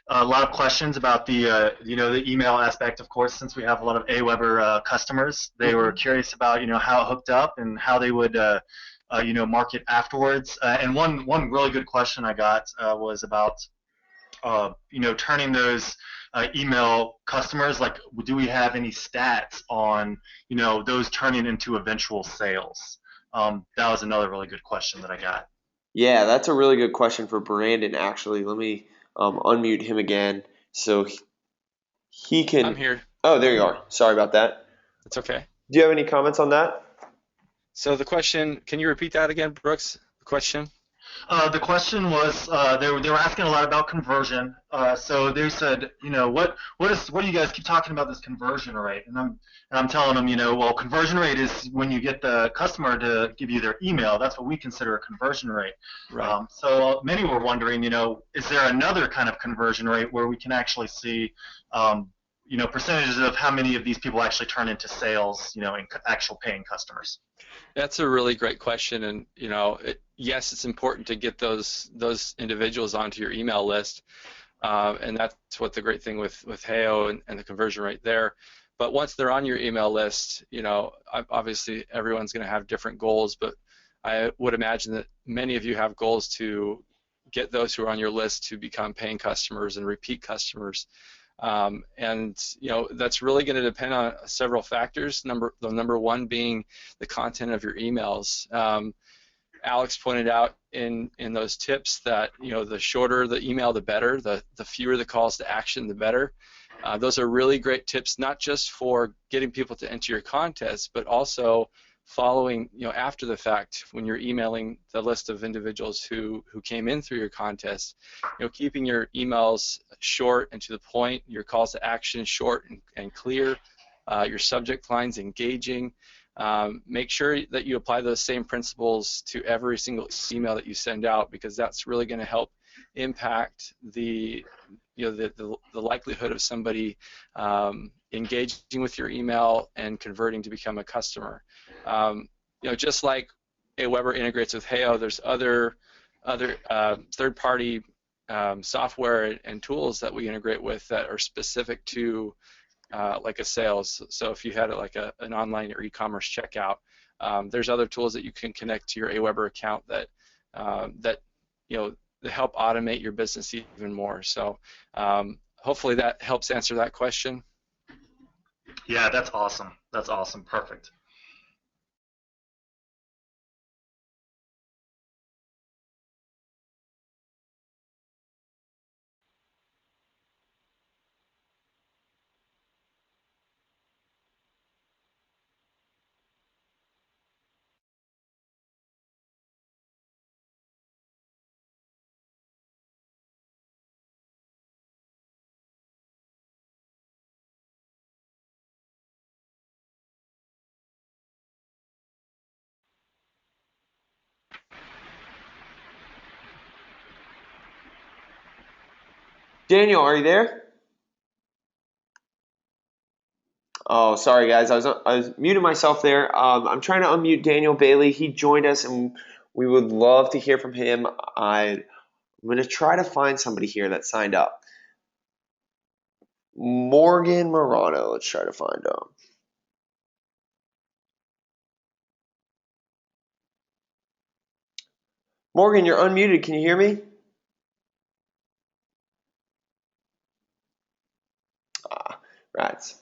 A lot of questions about the the email aspect, of course, since we have a lot of AWeber customers. They were curious about how it hooked up and how they would market afterwards. And one really good question I got was about turning those email customers, like, do we have any stats on those turning into eventual sales? That was another really good question that I got. Yeah, that's a really good question for Brandon, actually. Let me unmute him again so he can. I'm here. Oh, there you are. Sorry about that. It's okay. Do you have any comments on that? So the question, can you repeat that again, Brooks? The question? The question was they were asking a lot about conversion. So they said, what do you guys keep talking about this conversion rate? And I'm telling them, well, conversion rate is when you get the customer to give you their email. That's what we consider a conversion rate. Right. So many were wondering, is there another kind of conversion rate where we can actually see percentages of how many of these people actually turn into sales, in actual paying customers? That's a really great question, and yes, it's important to get those individuals onto your email list, and that's what the great thing with Heyo and the conversion rate there. But once they're on your email list, obviously everyone's going to have different goals, but I would imagine that many of you have goals to get those who are on your list to become paying customers and repeat customers. And that's really going to depend on several factors. The number one being the content of your emails. Alex pointed out in those tips that the shorter the email, the better. The fewer the calls to action, the better. Those are really great tips, not just for getting people to enter your contest, but also following after the fact when you're emailing the list of individuals who came in through your contest. Keeping your emails short and to the point, your calls to action short and clear, your subject lines engaging. Make sure that you apply those same principles to every single email that you send out, because that's really going to help impact the likelihood of somebody engaging with your email and converting to become a customer. Just like AWeber integrates with Heyo, there's other third-party software and tools that we integrate with that are specific to like a sales. So if you had like an online or e-commerce checkout, there's other tools that you can connect to your AWeber account that help automate your business even more. So hopefully that helps answer that question. Yeah, that's awesome. That's awesome. Perfect. Daniel, are you there? Oh, sorry guys, I was muting myself there. I'm trying to unmute Daniel Bailey. He joined us, and we would love to hear from him. I'm going to try to find somebody here that signed up. Morgan Morano. Let's try to find him. Morgan, you're unmuted. Can you hear me? Rats.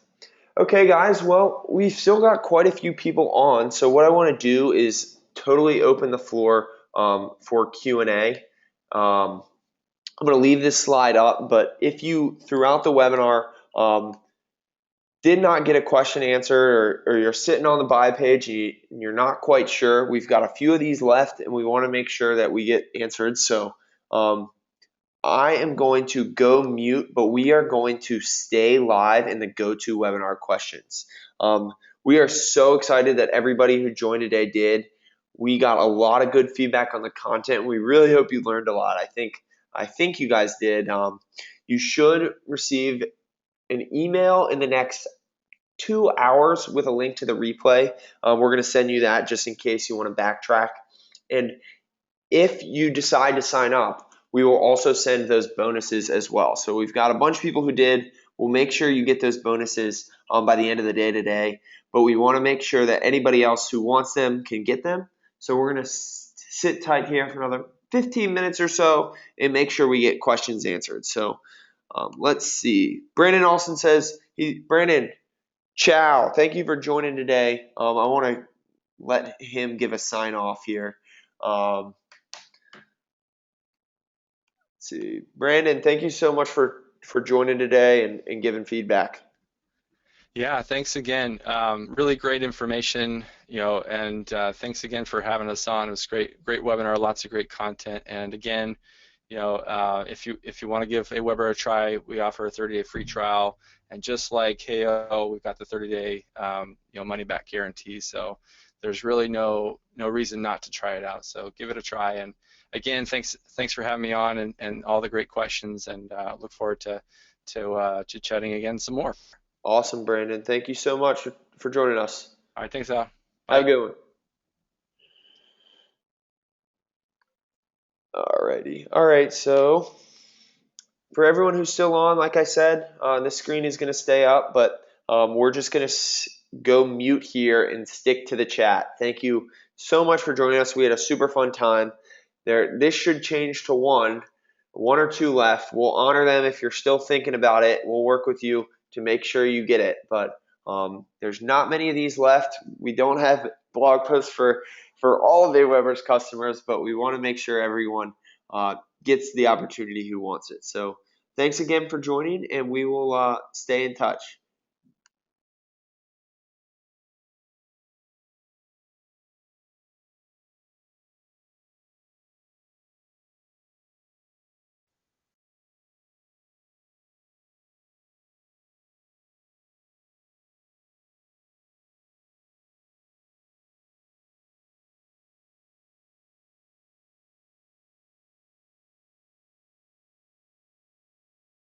Okay, guys. Well, we've still got quite a few people on. So what I want to do is totally open the floor for Q&A. I'm going to leave this slide up, but if you, throughout the webinar, did not get a question answered, or you're sitting on the buy page and you're not quite sure, we've got a few of these left, and we want to make sure that we get answered. So I am going to go mute, but we are going to stay live in the GoToWebinar questions. We are so excited that everybody who joined today did. We got a lot of good feedback on the content. We really hope you learned a lot. I think you guys did. You should receive an email in the next 2 hours with a link to the replay. We're going to send you that just in case you want to backtrack. And if you decide to sign up, we will also send those bonuses as well. So we've got a bunch of people who did. We'll make sure you get those bonuses by the end of the day today. But we want to make sure that anybody else who wants them can get them. So we're going to sit tight here for another 15 minutes or so and make sure we get questions answered. So let's see. Brandon Olson says, Brandon, ciao. Thank you for joining today. I want to let him give a sign off here. Let's see. Brandon, thank you so much for joining today and giving feedback. Yeah, thanks again. Really great information, and thanks again for having us on. It was great webinar, lots of great content. And again, if you want to give AWeber a try, we offer a 30-day free trial. And just like Heyo, we've got the 30-day money back guarantee. So there's really no reason not to try it out. So give it a try. And again, thanks for having me on and all the great questions. And look forward to chatting again some more. Awesome, Brandon. Thank you so much for joining us. All right, thanks, Al. Bye. Have a good one. Alrighty. All right, so for everyone who's still on, like I said, this screen is going to stay up, but we're just going to go mute here and stick to the chat. Thank you so much for joining us. We had a super fun time. This should change to one or two left. We'll honor them if you're still thinking about it. We'll work with you to make sure you get it. But there's not many of these left. We don't have blog posts for all of AWeber's customers, but we want to make sure everyone gets the opportunity who wants it. So thanks again for joining, and we will stay in touch.